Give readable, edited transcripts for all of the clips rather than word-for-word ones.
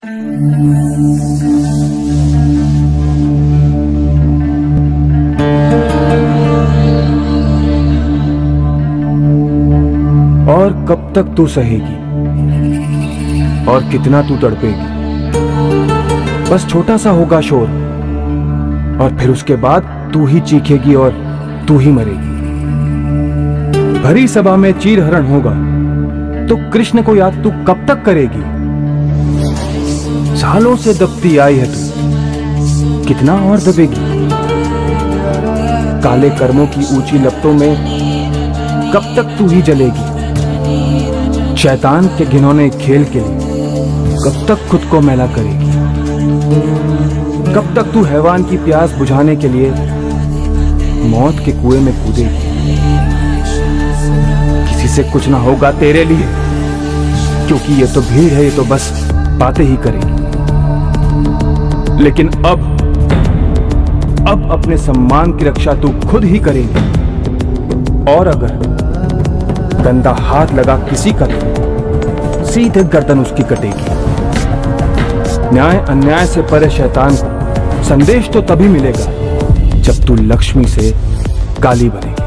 और कब तक तू सहेगी और कितना तू तड़पेगी। बस छोटा सा होगा शोर और फिर उसके बाद तू ही चीखेगी और तू ही मरेगी। भरी सभा में चीरहरण होगा तो कृष्ण को याद तू कब तक करेगी। सालों से दबती आई है तू, कितना और दबेगी। काले कर्मों की ऊंची लपटों में कब तक तू ही जलेगी। शैतान के घिनौने खेल के लिए कब तक खुद को मैला करेगी। कब तक तू हैवान की प्यास बुझाने के लिए मौत के कुएं में कूदेगी। किसी से कुछ ना होगा तेरे लिए, क्योंकि ये तो भीड़ है, ये तो बस बातें ही करेगी। लेकिन अब अपने सम्मान की रक्षा तू खुद ही करेगी। और अगर गंदा हाथ लगा किसी का तो सीधे गर्दन उसकी कटेगी। न्याय अन्याय से परे शैतान को संदेश तो तभी मिलेगा जब तू लक्ष्मी से काली बनेगी।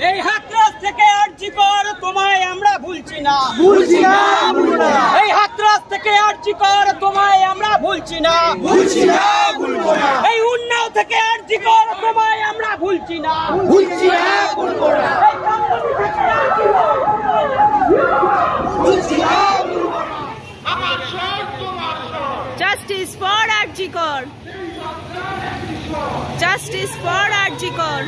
এই হাতরাস থেকে আরজি কর তোমায় আমরা ভুলছি না এই হাতরাস থেকে আরজি কর তোমায় আমরা ভুলছি না এই উন্নাও থেকে আরজি কর তোমায় আমরা ভুলছি না Justice for Arjikor. Justice for Arjikor.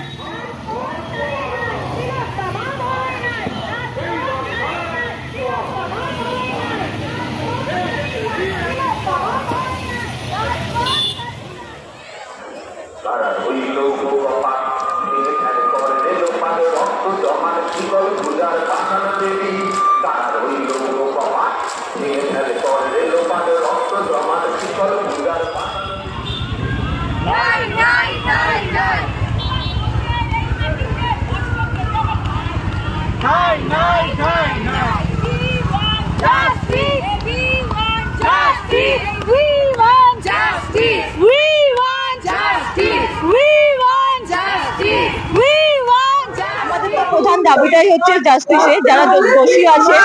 প্রধান দাবিটাই হচ্ছে জাস্টিসে, যারা দোষী আছে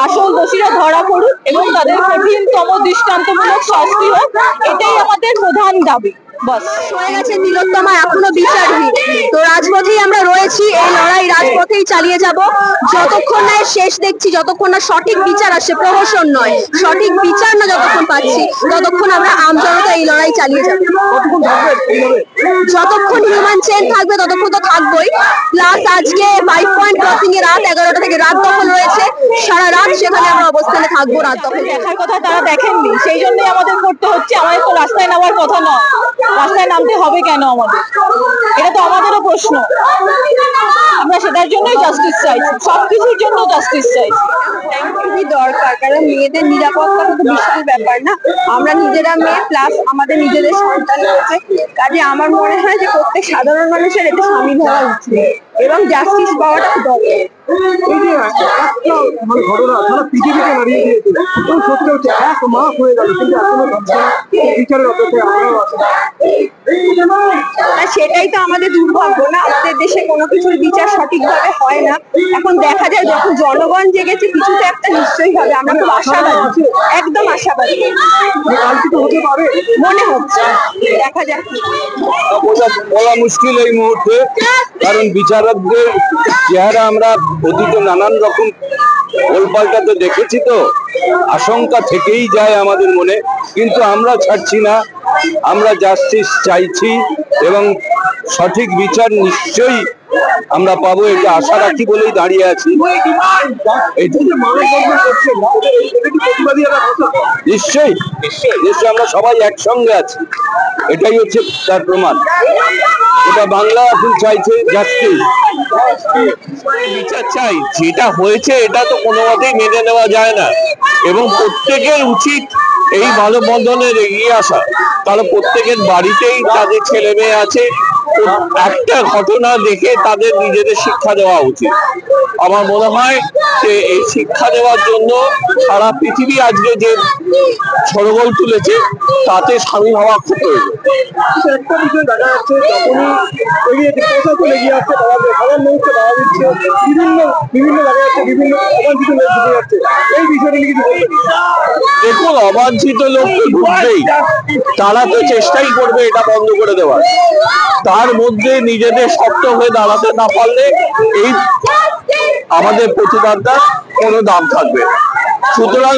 আসল দোষীরা ধরা পড়ুক এবং তাদের কঠিনতম দৃষ্টান্তমূলক শাস্তি হোক, এটাই আমাদের প্রধান দাবি। বস হয়ে গেছে নীলোত্তমা, এখনো বিচারহীন। তো রাজপথেই আমরা রয়েছি, এই লড়াই রাজপথেই চালিয়ে যাব যতক্ষণ না শেষ দেখছি, যতক্ষণ না সঠিক বিচার আসে, প্রহসন নয়, সঠিক বিচার না যতক্ষণ পাচ্ছি ততক্ষণ আমরা আমজনতা এই লড়াই চালিয়ে যাব। যতক্ষণ হিউম্যান চেইন থাকবে ততক্ষণ তো থাকবোই। প্লাস আজকে 5 পয়েন্ট ক্রসিং এ রাত 11টা থেকে রাত দখল রয়েছে, সারা রাত সেখানে আমরা অবস্থানে থাকবো। রাত দখল দেখার কথা তারা দেখেননি, সেই জন্যই আমাদের করতে হচ্ছে, আমাদের তো রাস্তায় নামার কথা নয়। রাস্তায় নামতে হবে কেন আমাদের? এটা তো আমাদেরও প্রশ্ন। আমরা সেটার জন্যই জাস্টিস চাইছি, সবকিছুর জন্য জাস্টিস চাইছি। খুবই দরকার, কারণ মেয়েদের নিরাপত্তা তো বিশাল ব্যাপার না। আমরা নিজেরা মেয়ে, প্লাস আমাদের নিজেদের সন্তান রয়েছে, কাজে আমার মনে হয় যে প্রত্যেক সাধারণ মানুষের এতে সামিল হওয়া উচিত এবং জাস্টিস পাওয়াটা দরকার। এই যে একটা ঘটনা সারা পৃথিবীকে নাড়িয়ে দিয়েছিল, এবং সত্যি হচ্ছে 1 মাস হয়ে গেল, কিন্তু এখনো বিচারের অপেক্ষায় আমরাও আছি। সেটাই তো আমাদের দুর্ভাগ্য না, আমাদের দেশে কোনো কিছুর বিচার সঠিকভাবে হয় না। এখন দেখা যায় যখন জনগণ জেগেছে, কিছু তো একটা নিশ্চয়ই হবে। আমরা খুব আশাবাদী, একদম আশাবাদী। কালকে তো হতে পারে মনে হচ্ছে, দেখা যাক। বলা মুশকিল এই মুহূর্তে, কারণ বিচারকদের চেহারা আমরা অতীত নানান রকম গোলপাল্টা তো দেখেছি, তো আশঙ্কা থেকেই যায় আমাদের মনে, কিন্তু আমরা ছাড়ছি না। আমরা জাস্টিস চাইছি এবং সঠিক বিচার নিশ্চয়ই আমরা পাবো, এটা আশা রাখি বলেই দাঁড়িয়ে আছি। নিশ্চয়ই নিশ্চয়ই আমরা সবাই একসঙ্গে আছি, এটাই হচ্ছে তার প্রমাণ। এটা বাংলা এখন চাইছে জাস্টিস, বিচার চাই। যেটা হয়েছে এটা তো কোনো মতেই মেনে নেওয়া যায় না, এবং প্রত্যেকের উচিত এই মানববন্ধনের এগিয়ে আসা। কারণ প্রত্যেকের বাড়িতেই তাদের ছেলে মেয়ে আছে, একটা ঘটনা দেখে তাদের নিজেদের শিক্ষা দেওয়া উচিত। আমার মনে হয় যে এই শিক্ষা দেওয়ার জন্য সারা পৃথিবী আজকে যে সরগোল তুলেছে, তাতে সামিল হওয়া খুব প্রয়োজন। একটা বিষয় দেখা যাচ্ছে, যখনই প্রশাসন এগিয়ে আসছে, সাধারণ মানুষকে বাধা দিচ্ছে, বিভিন্ন দেখা যাচ্ছে বিভিন্ন অবাঞ্ছিত লোক ঢুকে যাচ্ছে। এই বিষয়টা নিয়ে কিছু বলবেন? দেখুন, অবাঞ্ছিত লোক তো ঢুকবেই, তারা তো চেষ্টাই করবে এটা বন্ধ করে দেওয়ার। তার মধ্যে নিজেদের শক্ত হয়ে দাঁড়াতে না পারলে এই আমাদের প্রতিবাদটার কোনো দাম থাকবে। সুতরাং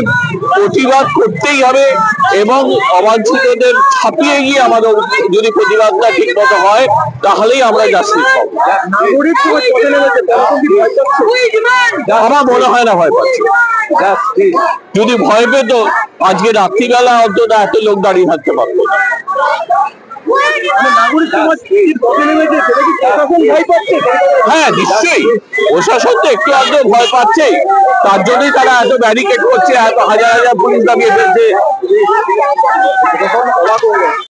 প্রতিবাদ করতেই হবে, এবং অবাঞ্ছিতদের ছাপিয়ে গিয়ে আমাদের যদি প্রতিবাদটা ঠিক মতো হয়, তাহলেই আমরা জাস্টিস পাবো। নাগরিক সমাজ পথে নেমেছে, আমার মনে হয় না ভয় পাচ্ছে। যদি ভয় পেত, আজকে রাত্রিবেলা অন্তত এত লোক দাঁড়িয়ে থাকতে পারতো না। নাগরিক সমাজ পথে নেমেছে, সেটা কি প্রশাসন ভয় পাচ্ছে? হ্যাঁ, নিশ্চয়ই প্রশাসন তো একটু আধটু ভয় পাচ্ছে, তার জন্যই তারা এত ব্যারিকেড করছে, এত হাজার হাজার পুলিশ দাঁড়িয়ে ফেলছে।